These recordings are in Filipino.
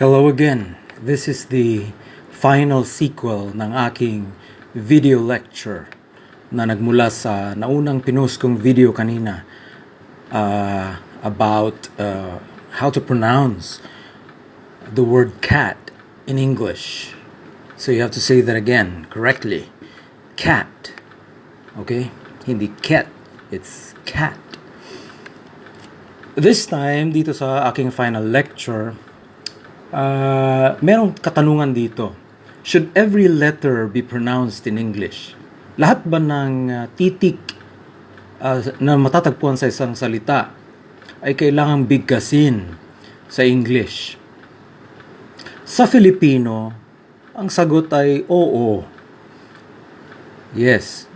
Hello again. This is the final sequel ng aking video lecture na nagmula sa naunang pinost kong video kanina about how to pronounce the word cat in English. So you have to say that again correctly. Cat. Okay? Hindi cat. It's cat. This time, dito sa aking final lecture, merong katanungan dito. Should every letter be pronounced in English? Lahat ba ng titik na matatagpuan sa isang salita ay kailangang bigkasin sa English? Sa Filipino, ang sagot ay oo. Yes,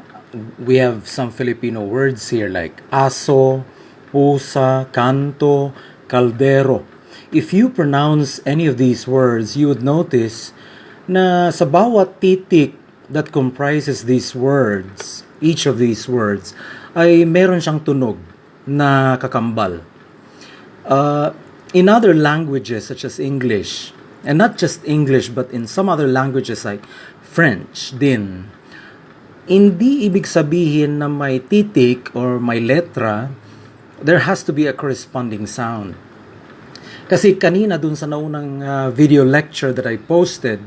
we have some Filipino words here like aso, pusa, kanto, kaldero. If you pronounce any of these words, you would notice na sa bawat titik that comprises these words, each of these words, ay meron siyang tunog na kakambal. In other languages such as English, and not just English but in some other languages like French din, hindi ibig sabihin na may titik or may letra, there has to be a corresponding sound. Kasi kanina dun sa naunang video lecture that I posted,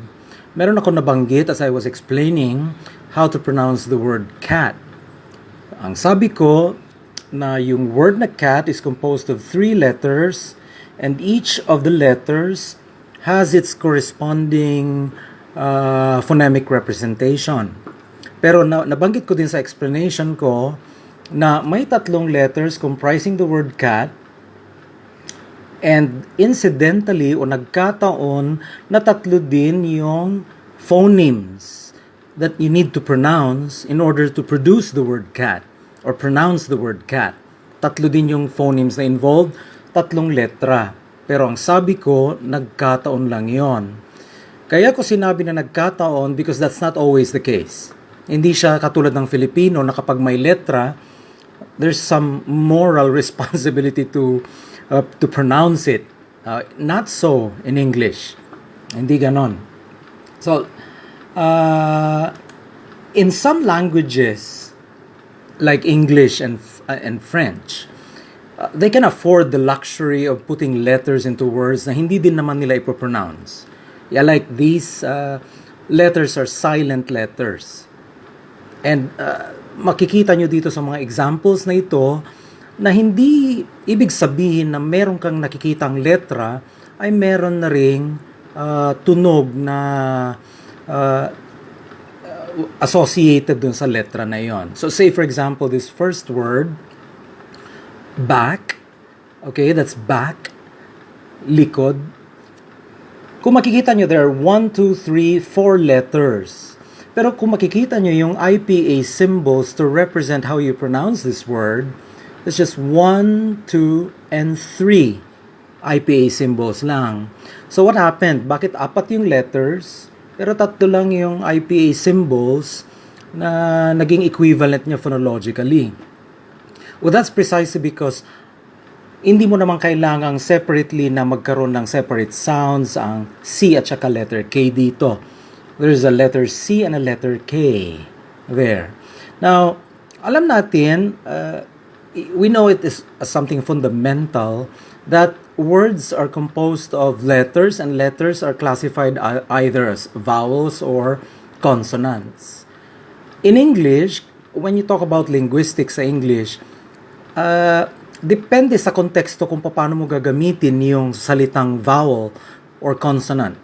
meron ako nabanggit as I was explaining how to pronounce the word cat. Ang sabi ko na yung word na cat is composed of 3 letters and each of the letters has its corresponding phonemic representation. Pero nabanggit ko din sa explanation ko na may 3 letters comprising the word cat and incidentally o nagkataon na 3 din yung phonemes that you need to pronounce in order to produce the word cat or pronounce the word cat. 3 din yung phonemes na involved, 3 letra. Pero ang sabi ko, nagkataon lang yon. Kaya ko sinabi na nagkataon because that's not always the case. Hindi siya katulad ng Filipino na kapag may letra, there's some moral responsibility to pronounce it. Not so in English. Hindi ganon. So, in some languages, like English and French, they can afford the luxury of putting letters into words na hindi din naman nila ipopronounce. Yeah, like these letters are silent letters. And makikita nyo dito sa mga examples na ito na hindi ibig sabihin na meron kang nakikitang letra ay meron na ring tunog na associated dun sa letra na yon. So say for example this first word, back, okay, that's back, likod. Kung makikita nyo, there are 1, 2, 3, 4 letters. Pero kung makikita nyo yung IPA symbols to represent how you pronounce this word, it's just 1, 2, and 3 IPA symbols lang. So what happened? Bakit 4 yung letters, pero 3 lang yung IPA symbols na naging equivalent niya phonologically? Well, that's precisely because hindi mo naman kailangang separately na magkaroon ng separate sounds ang C at saka letter K dito. There's a letter C and a letter K there. Now, alam natin, we know it is something fundamental that words are composed of letters and letters are classified either as vowels or consonants. In English, when you talk about linguistics sa English, depende sa konteksto kung paano mo gagamitin yung salitang vowel or consonant.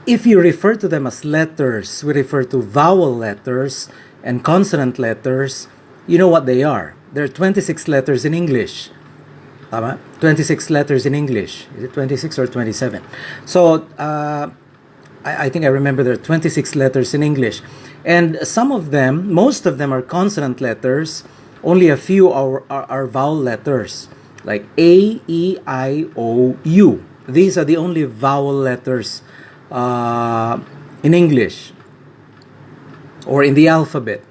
If you refer to them as letters, we refer to vowel letters and consonant letters, you know what they are. There are 26 letters in English. Tama? 26 letters in English. Is it 26 or 27? So, I think I remember there are 26 letters in English. And some of them, most of them are consonant letters. Only a few are vowel letters. Like A, E, I, O, U. These are the only vowel letters in English or in the alphabet.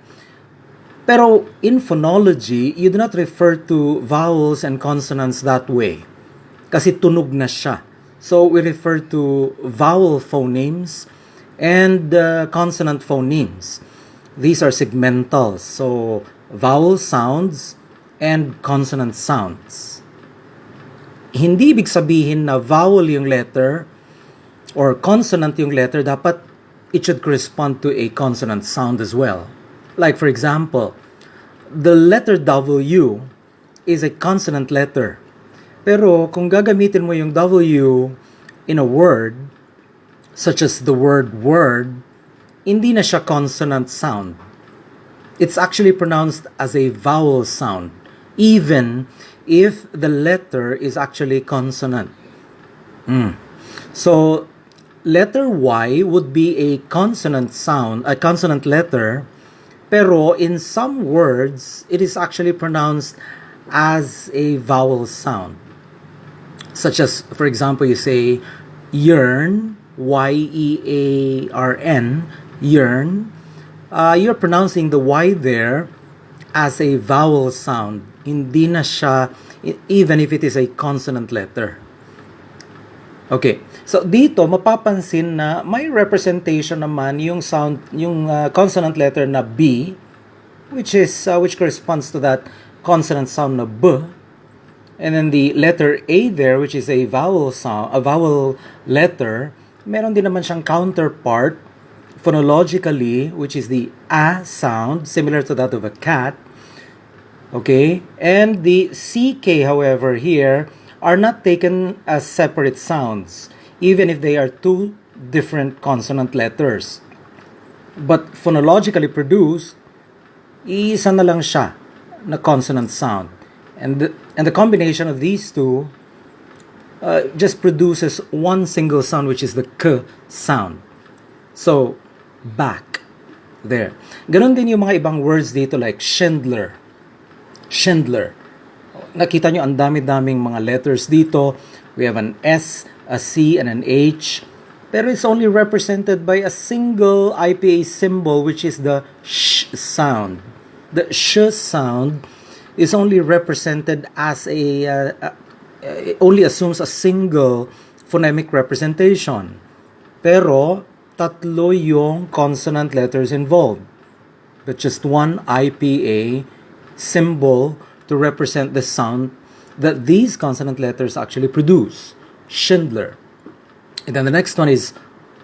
Pero in phonology, you do not refer to vowels and consonants that way. Kasi tunog na siya. So we refer to vowel phonemes and consonant phonemes. These are segmentals, so vowel sounds and consonant sounds. Hindi ibig sabihin na vowel yung letter or consonant yung letter, dapat it should correspond to a consonant sound as well. Like for example, the letter W is a consonant letter. Pero kung gagamitin mo yung W in a word, such as the word word, hindi na siya consonant sound. It's actually pronounced as a vowel sound, even if the letter is actually consonant. So, letter Y would be a consonant sound, a consonant letter, pero in some words, it is actually pronounced as a vowel sound. Such as, for example, you say yearn, Y-E-A-R-N, yearn. You're pronouncing the Y there as a vowel sound. Hindi na siya, even if it is a consonant letter. Okay, so dito mapapansin na may representation naman yung sound, yung consonant letter na B, which corresponds to that consonant sound na B. And then the letter A there, which is a vowel sound, a vowel letter, meron din naman siyang counterpart phonologically, which is the A sound, similar to that of a cat. Okay? And the CK, however, here are not taken as separate sounds, even if they are two different consonant letters. But phonologically produced, isa na lang siya na consonant sound. And the combination of these two just produces one single sound, which is the K sound. So, back. There. Ganon din yung mga ibang words dito like Schindler. Schindler. Nakita nyo, ang dami-daming mga letters dito. We have an S, a C, and an H. Pero it's only represented by a single IPA symbol, which is the sh sound. The sh sound is only represented as only assumes a single phonemic representation. Pero, tatlo yung consonant letters involved. But just one IPA symbol to represent the sound that these consonant letters actually produce. Schindler. And then the next one is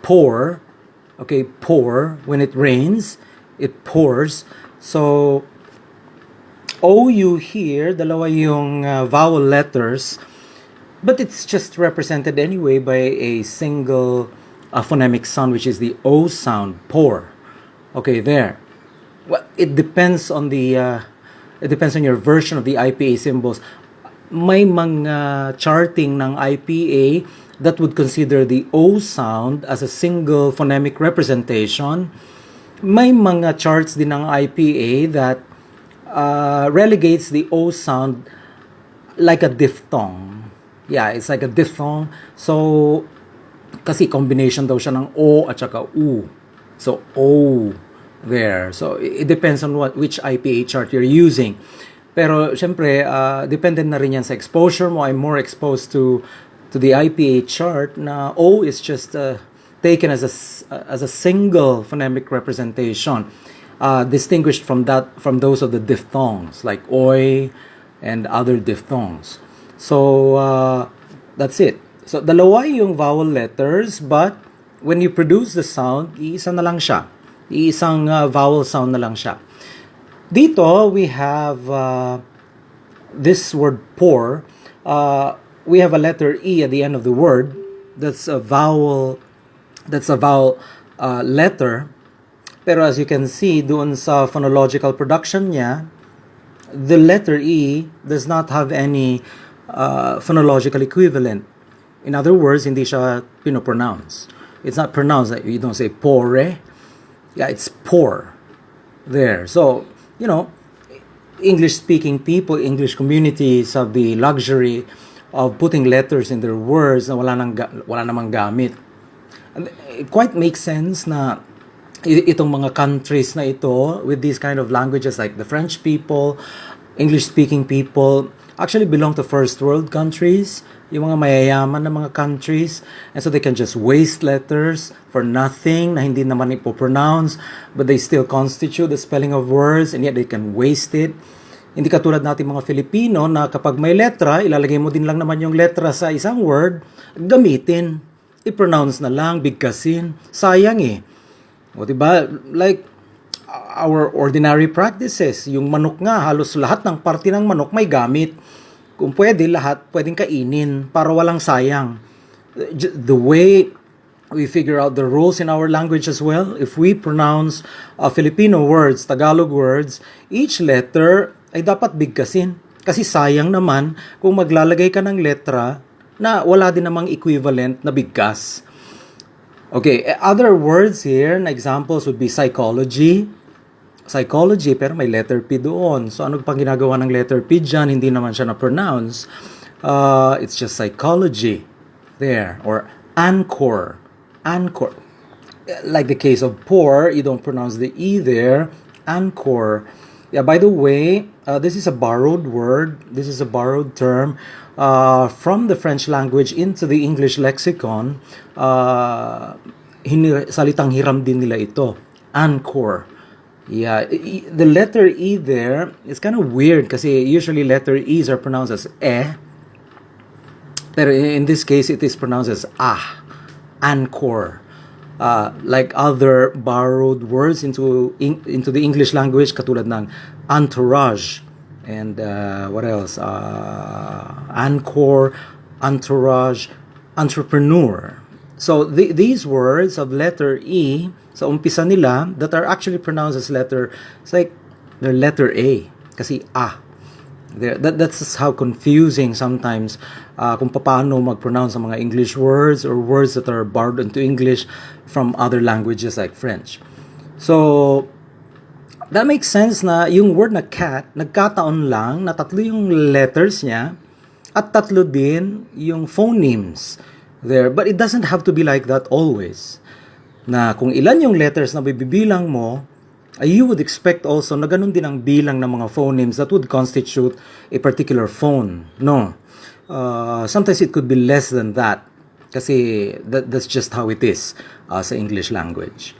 pour. Okay, pour. When it rains, it pours. So, OU here, dalawa yung vowel letters, but it's just represented anyway by a single phonemic sound, which is the O sound, pour. Okay, there. Well, it depends on your version of the IPA symbols. May mga charting ng IPA that would consider the O sound as a single phonemic representation. May mga charts din ng IPA that relegates the O sound like a diphthong. Yeah, it's like a diphthong. So, kasi combination daw siya ng O at saka U. So, O there. So, it depends on which IPA chart you're using. Pero, syempre, depende na rin yan sa exposure mo. I'm more exposed to the IPA chart na O is just taken as a single phonemic representation. Distinguished from those of the diphthongs like oi and other diphthongs. So that's it. So dalawa yung vowel letters, but when you produce the sound, iisa na lang siya. Iisang vowel sound na lang siya. Dito we have this word pour. We have a letter E at the end of the word. That's a vowel letter. Pero as you can see, doon sa phonological production niya, the letter E does not have any phonological equivalent. In other words, hindi siya pinopronounce. It's not pronounced. You don't say pore. Yeah, it's pour. There. So, English-speaking people, English communities have the luxury of putting letters in their words na wala namang gamit. And it quite makes sense na itong mga countries na ito with these kind of languages like the French people, English-speaking people actually belong to first world countries yung mga mayayaman na mga countries, and so they can just waste letters for nothing na hindi naman ipopronounce, but they still constitute the spelling of words, and yet they can waste it. Hindi katulad natin mga Filipino na kapag may letra, ilalagay mo din lang naman yung letra sa isang word, gamitin. I-pronounce na lang, bigkasin. Sayang eh. O diba? Like, our ordinary practices. Yung manok nga, halos lahat ng parte ng manok may gamit. Kung pwede, lahat pwedeng kainin para walang sayang. The way we figure out the rules in our language as well, if we pronounce Filipino words, Tagalog words, each letter ay dapat bigkasin. Kasi sayang naman kung maglalagay ka ng letra na wala din namang equivalent na bigkas. Okay, other words here na examples would be psychology. Psychology, pero may letter P doon. So, ano pang ginagawa ng letter P dyan? Hindi naman siya na-pronounce. It's just psychology. There. Or anchor. Anchor. Like the case of poor, you don't pronounce the E there. Anchor. Yeah, by the way, this is a borrowed word. This is a borrowed term from the French language into the English lexicon. Salitang hiram din nila ito. Anchor. Yeah, the letter E there is kind of weird kasi usually letter E's are pronounced as pero in this case it is pronounced as anchor. Like other borrowed words into the English language katulad ng entourage and what else? Anchor, entourage, entrepreneur. So these words of letter E sa umpisa nila that are actually pronounced as letter, it's like they're letter A kasi that's how confusing sometimes kung paano mag-pronounce ang mga English words or words that are borrowed into English from other languages like French. So that makes sense na yung word na cat, nagkataon lang na tatlo yung letters niya at tatlo din yung phonemes there. But it doesn't have to be like that always. Na kung ilan yung letters na bibilang mo, you would expect also na ganun din ang bilang ng mga phonemes that would constitute a particular phone. No. Sometimes it could be less than that. Kasi that's just how it is sa English language.